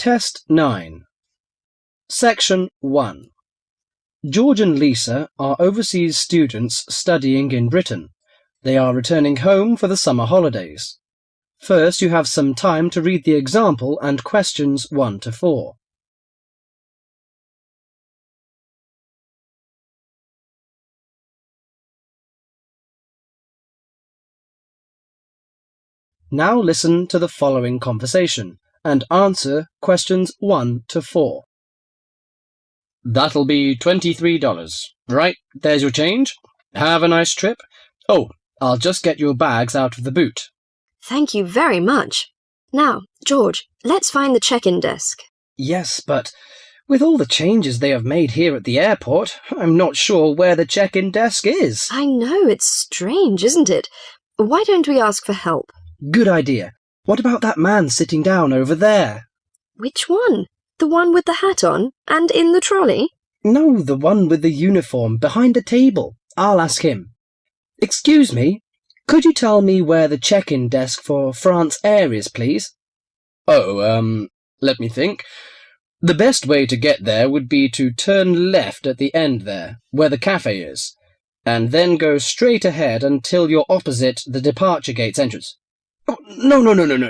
Test 9. Section 1. George and Lisa are overseas students studying in Britain. They are returning home for the summer holidays. First, you have some time to read the example and questions 1 to 4. Now listen to the following conversation and answer questions 1 to 4. That'll be $23. Right, there's your change. Have a nice trip. Oh, I'll just get your bags out of the boot. Thank you very much. Now, George, let's find the check-in desk. Yes, but with all the changes they have made here at the airport, I'm not sure where the check-in desk is. I know, it's strange, isn't it? Why don't we ask for help? Good idea. What about that man sitting down over there? Which one? The one with the hat on and in the trolley? No, the one with the uniform behind the table. I'll ask him. Excuse me, could you tell me where the check-in desk for France Air is, please? Oh, let me think. The best way to get there would be to turn left at the end there, where the cafe is, and then go straight ahead until you're opposite the departure gate's entrance. Oh, no.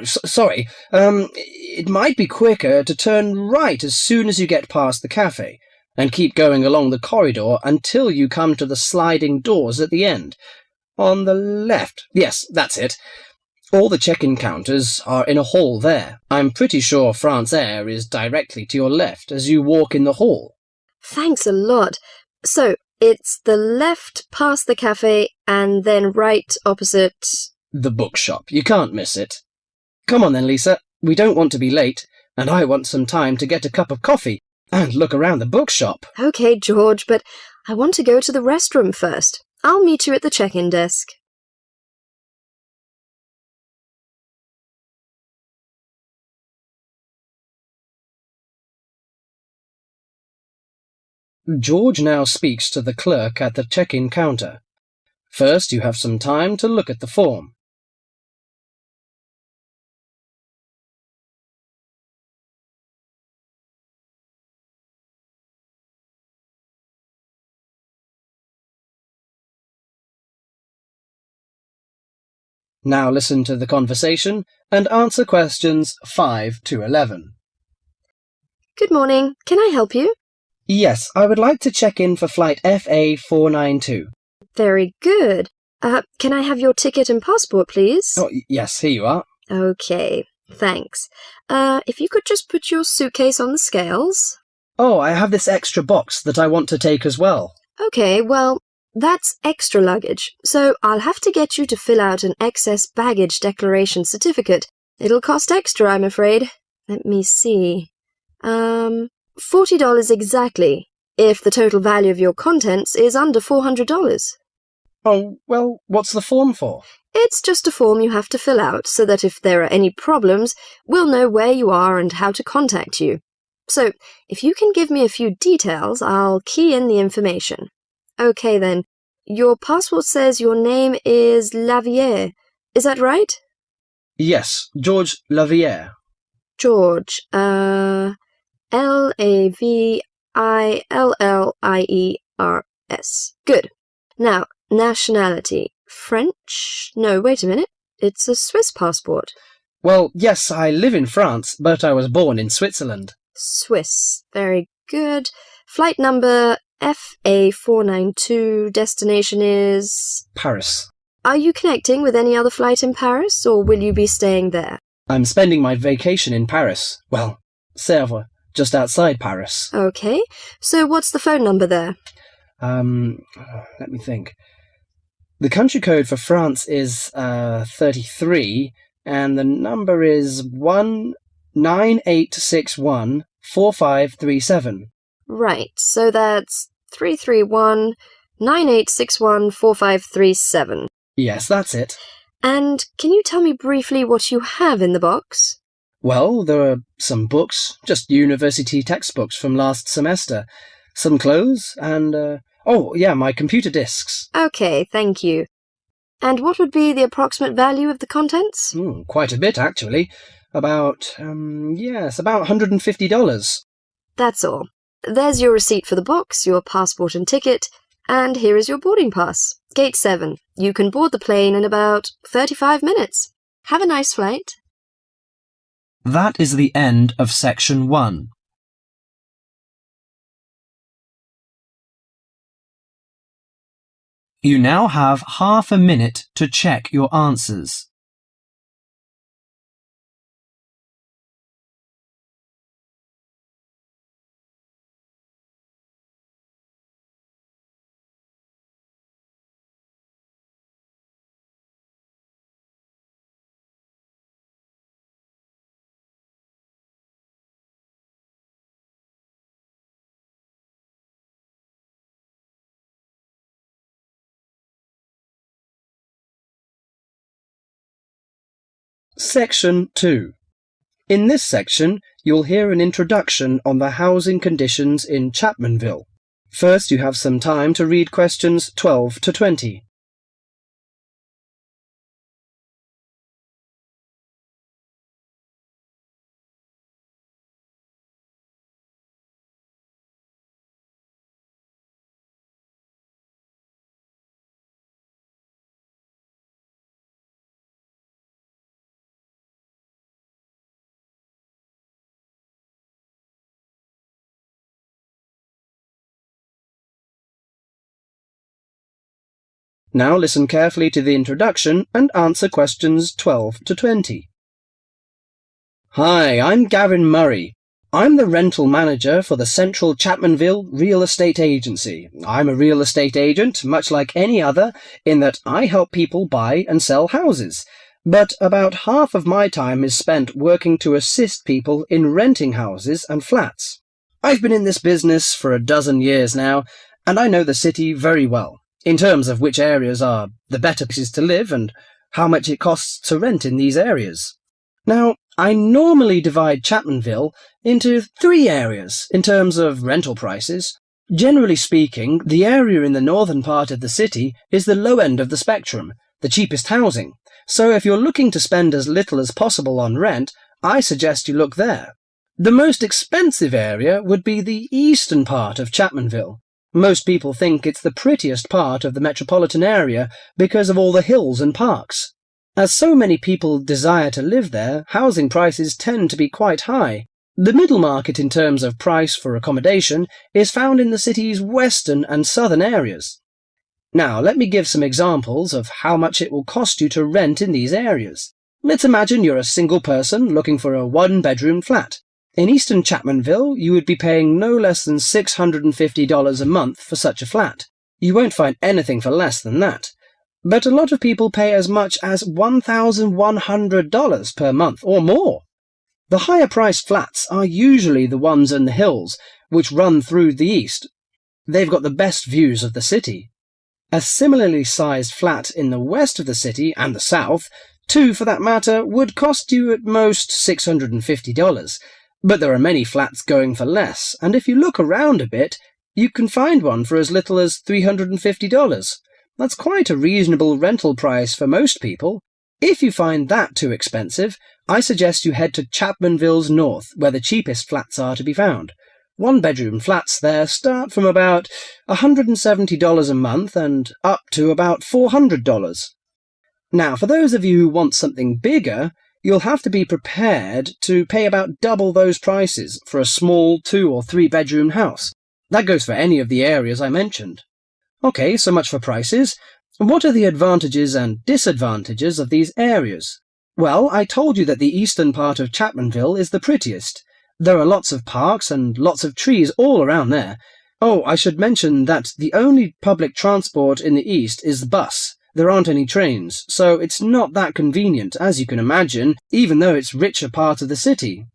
Sorry. It might be quicker to turn right as soon as you get past the cafe, and keep going along the corridor until you come to the sliding doors at the end. On the left. Yes, that's it. All the check-in counters are in a hall there. I'm pretty sure France Air is directly to your left as you walk in the hall. Thanks a lot. So, it's the left past the cafe and then right opposite... The bookshop. You can't miss it. Come on then, Lisa. We don't want to be late, and I want some time to get a cup of coffee and look around the bookshop. Okay, George, but I want to go to the restroom first. I'll meet you at the check-in desk. George now speaks to the clerk at the check-in counter. First, you have some time to look at the form. Now listen to the conversation and answer questions 5 to 11. Good morning. Can I help you? Yes, I would like to check in for flight FA492. Very good. Can I have your ticket and passport, please? Oh, yes, here you are. Okay, thanks. If you could just put your suitcase on the scales. Oh, I have this extra box that I want to take as well. Okay, well, that's extra luggage, so I'll have to get you to fill out an excess baggage declaration certificate. It'll cost extra, I'm afraid. Let me see. $40 exactly, if the total value of your contents is under $400. Oh, well, what's the form for? It's just a form you have to fill out so that if there are any problems, we'll know where you are and how to contact you. So, if you can give me a few details, I'll key in the information. Okay then, your passport says your name is Lavier. Is that right? Yes, George Lavier. George, Lavillliers. Good. Now, nationality. French? No, wait a minute. It's a Swiss passport. Well, yes, I live in France, but I was born in Switzerland. Swiss. Very good. Flight number FA492. Destination is... Paris. Are you connecting with any other flight in Paris, or will you be staying there? I'm spending my vacation in Paris. Well, Sèvres, just outside Paris. Okay. So what's the phone number there? Let me think. The country code for France is 33, and the number is 198614537. Right, so that's 331-9861-4537. Yes, that's it. And can you tell me briefly what you have in the box? Well, there are some books, just university textbooks from last semester, some clothes, and, my computer disks. Okay, thank you. And what would be the approximate value of the contents? Quite a bit, actually. About $150. That's all. There's your receipt for the box, your passport and ticket, and here is your boarding pass. Gate 7. You can board the plane in about 35 minutes. Have a nice flight. That is the end of section 1. You now have half a minute to check your answers. Section 2. In this section, you'll hear an introduction on the housing conditions in Chapmanville. First, you have some time to read questions 12 to 20. Now listen carefully to the introduction and answer questions 12 to 20. Hi, I'm Gavin Murray. I'm the rental manager for the Central Chapmanville Real Estate Agency. I'm a real estate agent, much like any other, in that I help people buy and sell houses. But about half of my time is spent working to assist people in renting houses and flats. I've been in this business for a dozen years now, and I know the city very well, in terms of which areas are the better places to live and how much it costs to rent in these areas. Now, I normally divide Chapmanville into 3 areas in terms of rental prices. Generally speaking, the area in the northern part of the city is the low end of the spectrum, the cheapest housing. So if you're looking to spend as little as possible on rent, I suggest you look there. The most expensive area would be the eastern part of Chapmanville. Most people think it's the prettiest part of the metropolitan area because of all the hills and parks. As so many people desire to live there, housing prices tend to be quite high. The middle market in terms of price for accommodation is found in the city's western and southern areas. Now, let me give some examples of how much it will cost you to rent in these areas. Let's imagine you're a single person looking for a 1-bedroom flat. In eastern Chapmanville, you would be paying no less than $650 a month for such a flat. You won't find anything for less than that. But a lot of people pay as much as $1,100 per month or more. The higher-priced flats are usually the ones in the hills, which run through the east. They've got the best views of the city. A similarly sized flat in the west of the city and the south, 2 for that matter, would cost you at most $650. But there are many flats going for less, and if you look around a bit, you can find one for as little as $350. That's quite a reasonable rental price for most people. If you find that too expensive, I suggest you head to Chapmanville's north, where the cheapest flats are to be found. 1-bedroom flats there start from about $170 a month and up to about $400. Now, for those of you who want something bigger, you'll have to be prepared to pay about double those prices for a small 2- or 3-bedroom house. That goes for any of the areas I mentioned. Okay, so much for prices. What are the advantages and disadvantages of these areas? Well, I told you that the eastern part of Chapmanville is the prettiest. There are lots of parks and lots of trees all around there. Oh, I should mention that the only public transport in the east is the bus. There aren't any trains, so it's not that convenient, as you can imagine, even though it's richer part of the city.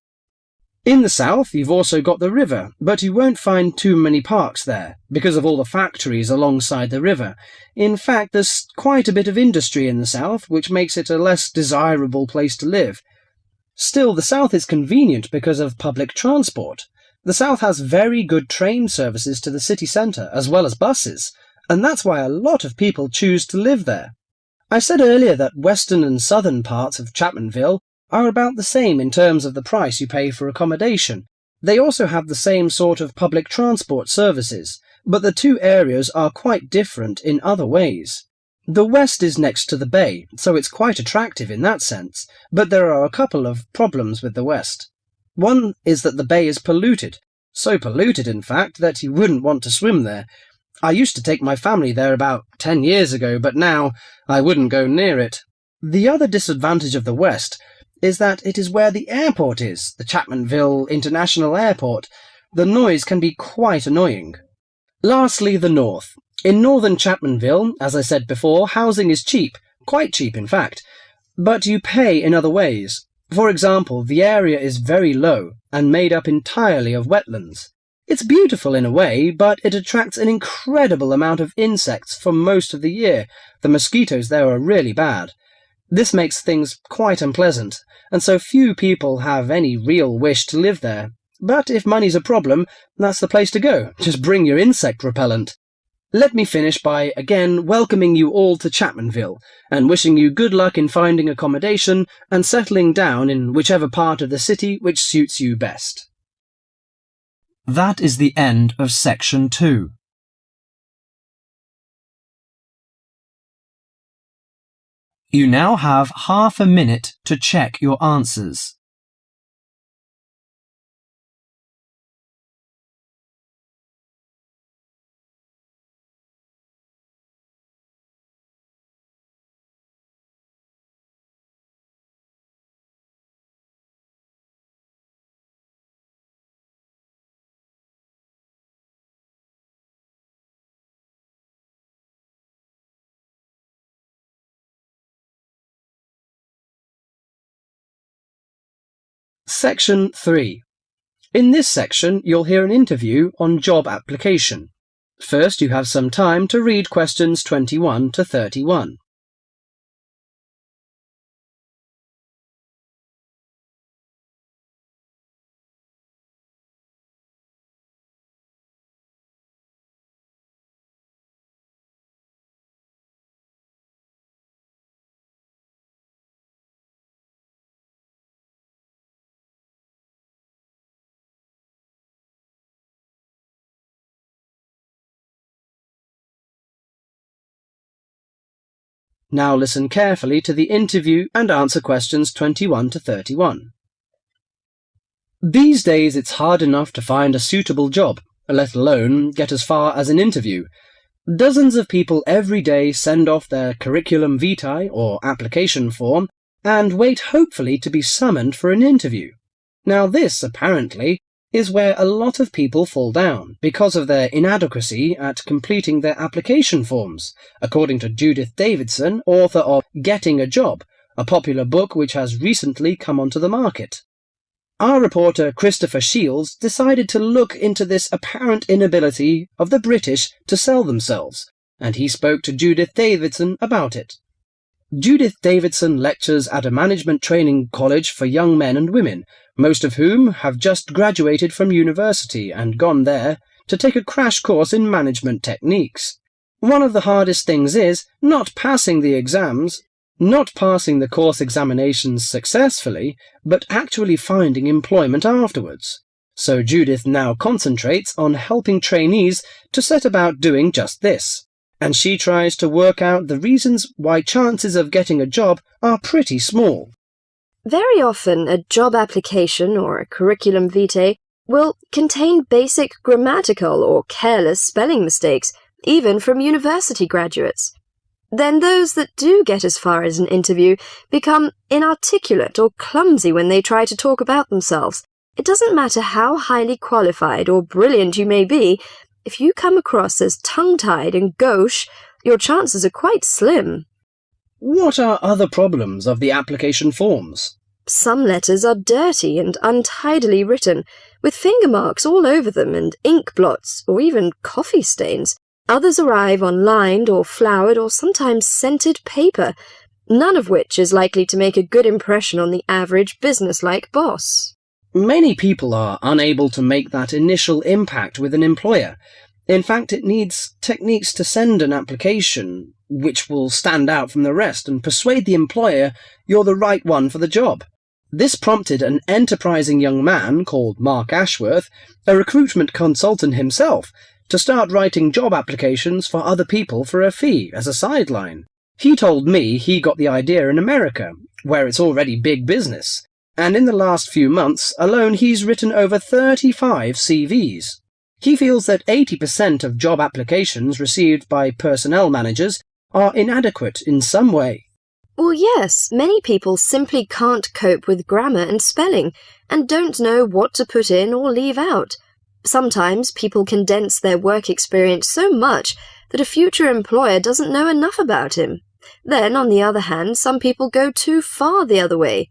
In the south, you've also got the river, but you won't find too many parks there, because of all the factories alongside the river. In fact, there's quite a bit of industry in the south, which makes it a less desirable place to live. Still, the south is convenient because of public transport. The south has very good train services to the city centre, as well as buses, and that's why a lot of people choose to live there. I said earlier that western and southern parts of Chapmanville are about the same in terms of the price you pay for accommodation. They also have the same sort of public transport services, but the two areas are quite different in other ways. The west is next to the bay, so it's quite attractive in that sense, but there are a couple of problems with the west. One is that the bay is polluted, so polluted in fact that you wouldn't want to swim there. I used to take my family there about 10 years ago, but now I wouldn't go near it. The other disadvantage of the west is that it is where the airport is, the Chapmanville International Airport. The noise can be quite annoying. Lastly, the north. In northern Chapmanville, as I said before, housing is cheap, quite cheap in fact, but you pay in other ways. For example, the area is very low and made up entirely of wetlands. It's beautiful in a way, but it attracts an incredible amount of insects for most of the year. The mosquitoes there are really bad. This makes things quite unpleasant, and so few people have any real wish to live there. But if money's a problem, that's the place to go. Just bring your insect repellent. Let me finish by again welcoming you all to Chapmanville and wishing you good luck in finding accommodation and settling down in whichever part of the city which suits you best. That is the end of section 2. You now have half a minute to check your answers. Section 3. In this section, you'll hear an interview on job application. First, you have some time to read questions 21 to 31. Now listen carefully to the interview and answer questions 21 to 31. These days it's hard enough to find a suitable job, let alone get as far as an interview. Dozens of people every day send off their curriculum vitae or application form and wait hopefully to be summoned for an interview. Now this, apparently, is where a lot of people fall down because of their inadequacy at completing their application forms, according to Judith Davidson, author of Getting a Job, a popular book which has recently come onto the market. Our reporter Christopher Shields decided to look into this apparent inability of the British to sell themselves, and he spoke to Judith Davidson about it. Judith Davidson lectures at a management training college for young men and women, most of whom have just graduated from university and gone there to take a crash course in management techniques. One of the hardest things is not passing the exams, not passing the course examinations successfully, but actually finding employment afterwards. So Judith now concentrates on helping trainees to set about doing just this, and she tries to work out the reasons why chances of getting a job are pretty small. Very often, a job application or a curriculum vitae will contain basic grammatical or careless spelling mistakes, even from university graduates. Then those that do get as far as an interview become inarticulate or clumsy when they try to talk about themselves. It doesn't matter how highly qualified or brilliant you may be, if you come across as tongue-tied and gauche, your chances are quite slim. What are other problems of the application forms? Some letters are dirty and untidily written, with finger marks all over them and ink blots or even coffee stains. Others arrive on lined or flowered or sometimes scented paper, none of which is likely to make a good impression on the average business-like boss. Many people are unable to make that initial impact with an employer. In fact, it needs techniques to send an application which will stand out from the rest and persuade the employer you're the right one for the job. This prompted an enterprising young man called Mark Ashworth, a recruitment consultant himself, to start writing job applications for other people for a fee as a sideline. He told me he got the idea in America, where it's already big business, and in the last few months alone he's written over 35 CVs. He feels that 80% of job applications received by personnel managers are inadequate in some way. Well, yes, many people simply can't cope with grammar and spelling and don't know what to put in or leave out. Sometimes people condense their work experience so much that a future employer doesn't know enough about him. Then, on the other hand, some people go too far the other way.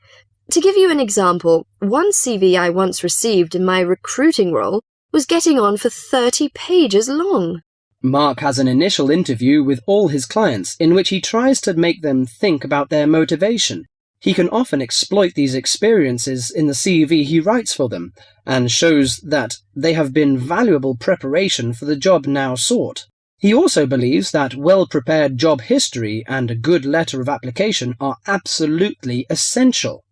To give you an example, one CV I once received in my recruiting role was getting on for 30 pages long. Mark has an initial interview with all his clients in which he tries to make them think about their motivation. He can often exploit these experiences in the CV he writes for them, and shows that they have been valuable preparation for the job now sought. He also believes that well-prepared job history and a good letter of application are absolutely essential.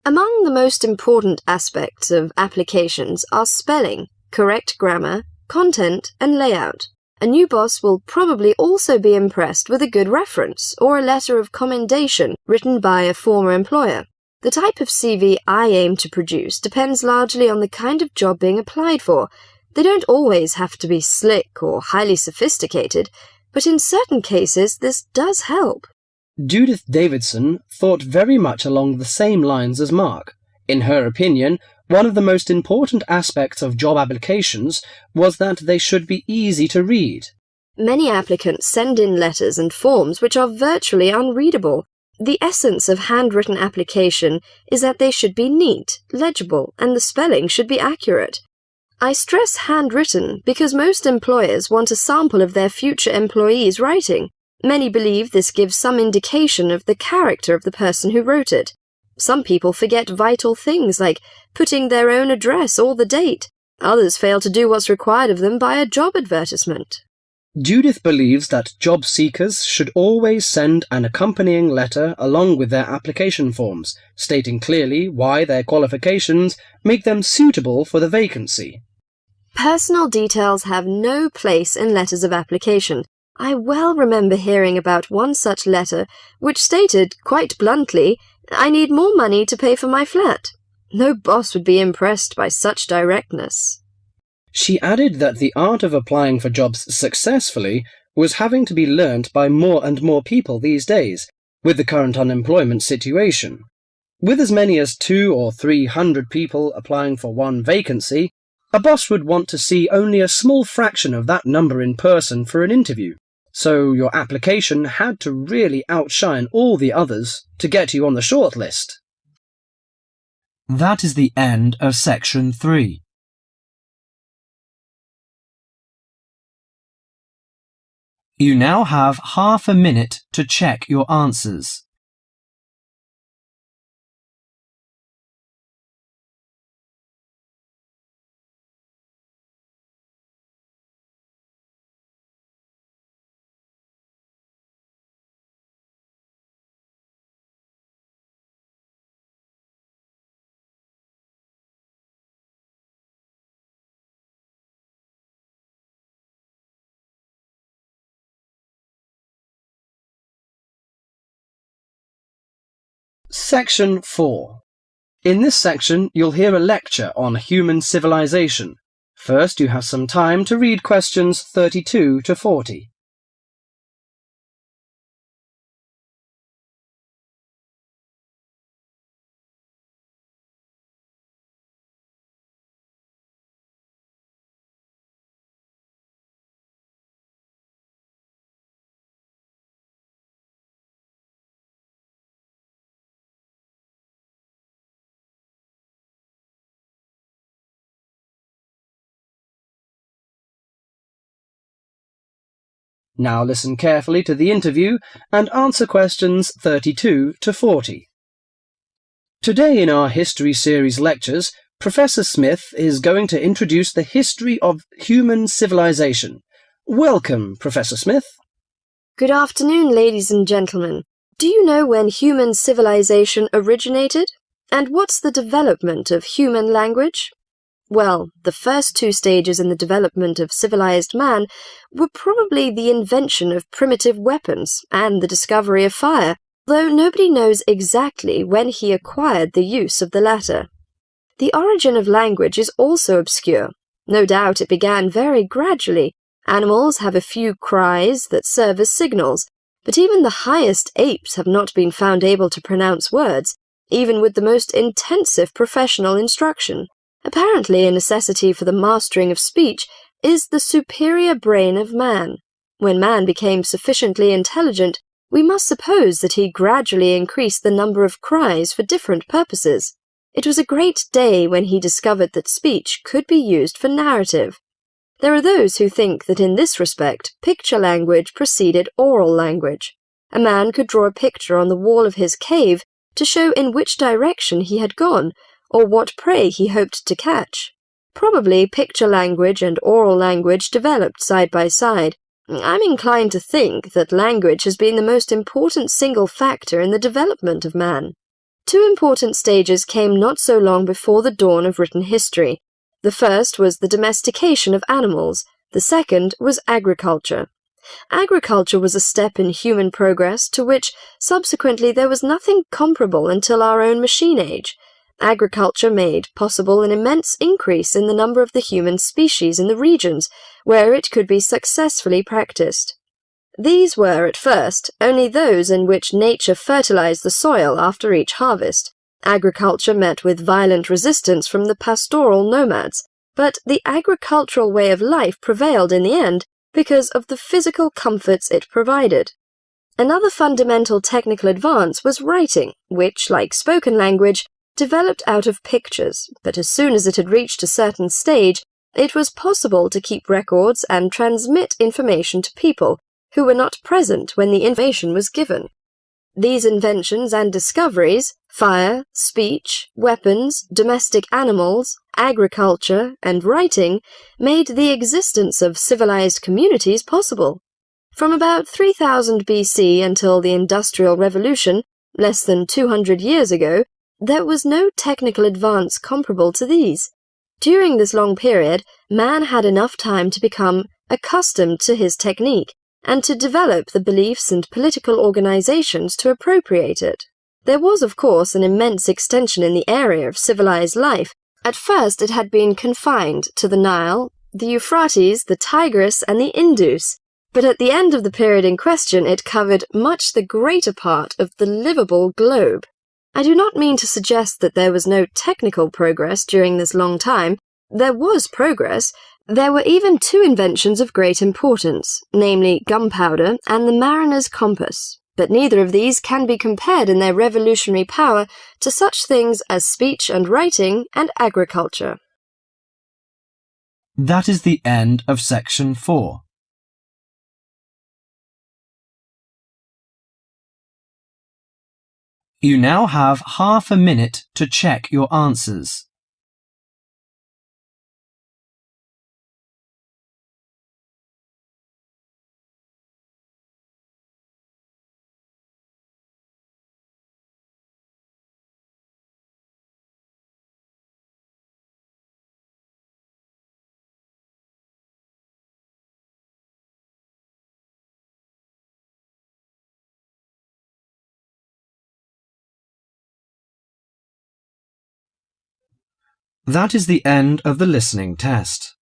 Among the most important aspects of applications are spelling, correct grammar, content, and layout. A new boss will probably also be impressed with a good reference or a letter of commendation written by a former employer. The type of CV I aim to produce depends largely on the kind of job being applied for. They don't always have to be slick or highly sophisticated, but in certain cases this does help. Judith Davidson thought very much along the same lines as Mark. In her opinion, one of the most important aspects of job applications was that they should be easy to read. Many applicants send in letters and forms which are virtually unreadable. The essence of handwritten application is that they should be neat, legible, and the spelling should be accurate. I stress handwritten because most employers want a sample of their future employees' writing. Many believe this gives some indication of the character of the person who wrote it. Some people forget vital things like putting their own address or the date. Others fail to do what's required of them by a job advertisement. Judith believes that job seekers should always send an accompanying letter along with their application forms, stating clearly why their qualifications make them suitable for the vacancy. Personal details have no place in letters of application. I well remember hearing about one such letter which stated, quite bluntly, "I need more money to pay for my flat." No boss would be impressed by such directness. She added that the art of applying for jobs successfully was having to be learnt by more and more people these days, with the current unemployment situation. With as many as 200 or 300 people applying for one vacancy, a boss would want to see only a small fraction of that number in person for an interview. So your application had to really outshine all the others to get you on the shortlist. That is the end of section 3. You now have half a minute to check your answers. Section 4. In this section, you'll hear a lecture on human civilization. First, you have some time to read questions 32 to 40. Now listen carefully to the interview and answer questions 32 to 40. Today in our History Series lectures, Professor Smith is going to introduce the history of human civilization. Welcome, Professor Smith. Good afternoon, ladies and gentlemen. Do you know when human civilization originated? And what's the development of human language? Well, the first two stages in the development of civilized man were probably the invention of primitive weapons and the discovery of fire, though nobody knows exactly when he acquired the use of the latter. The origin of language is also obscure. No doubt it began very gradually. Animals have a few cries that serve as signals, but even the highest apes have not been found able to pronounce words, even with the most intensive professional instruction. Apparently, a necessity for the mastering of speech is the superior brain of man. When man became sufficiently intelligent, we must suppose that he gradually increased the number of cries for different purposes. It was a great day when he discovered that speech could be used for narrative. There are those who think that in this respect, picture language preceded oral language. A man could draw a picture on the wall of his cave to show in which direction he had gone, or what prey he hoped to catch. Probably picture language and oral language developed side by side. I'm inclined to think that language has been the most important single factor in the development of man. Two important stages came not so long before the dawn of written history. The first was the domestication of animals. The second was agriculture. Agriculture was a step in human progress to which, subsequently, there was nothing comparable until our own machine age. Agriculture made possible an immense increase in the number of the human species in the regions where it could be successfully practiced. These were, at first, only those in which nature fertilized the soil after each harvest. Agriculture met with violent resistance from the pastoral nomads, but the agricultural way of life prevailed in the end because of the physical comforts it provided. Another fundamental technical advance was writing, which, like spoken language, developed out of pictures, but as soon as it had reached a certain stage, it was possible to keep records and transmit information to people who were not present when the information was given. These inventions and discoveries, fire, speech, weapons, domestic animals, agriculture, and writing, made the existence of civilized communities possible. From about 3000 BC until the Industrial Revolution, less than 200 years ago, there was no technical advance comparable to these. During this long period, man had enough time to become accustomed to his technique and to develop the beliefs and political organizations to appropriate it. There was, of course, an immense extension in the area of civilized life. At first it had been confined to the Nile, the Euphrates, the Tigris, and the Indus, but at the end of the period in question it covered much the greater part of the livable globe. I do not mean to suggest that there was no technical progress during this long time. There was progress. There were even two inventions of great importance, namely gunpowder and the mariner's compass, but neither of these can be compared in their revolutionary power to such things as speech and writing and agriculture. That is the end of section 4. You now have half a minute to check your answers. That is the end of the listening test.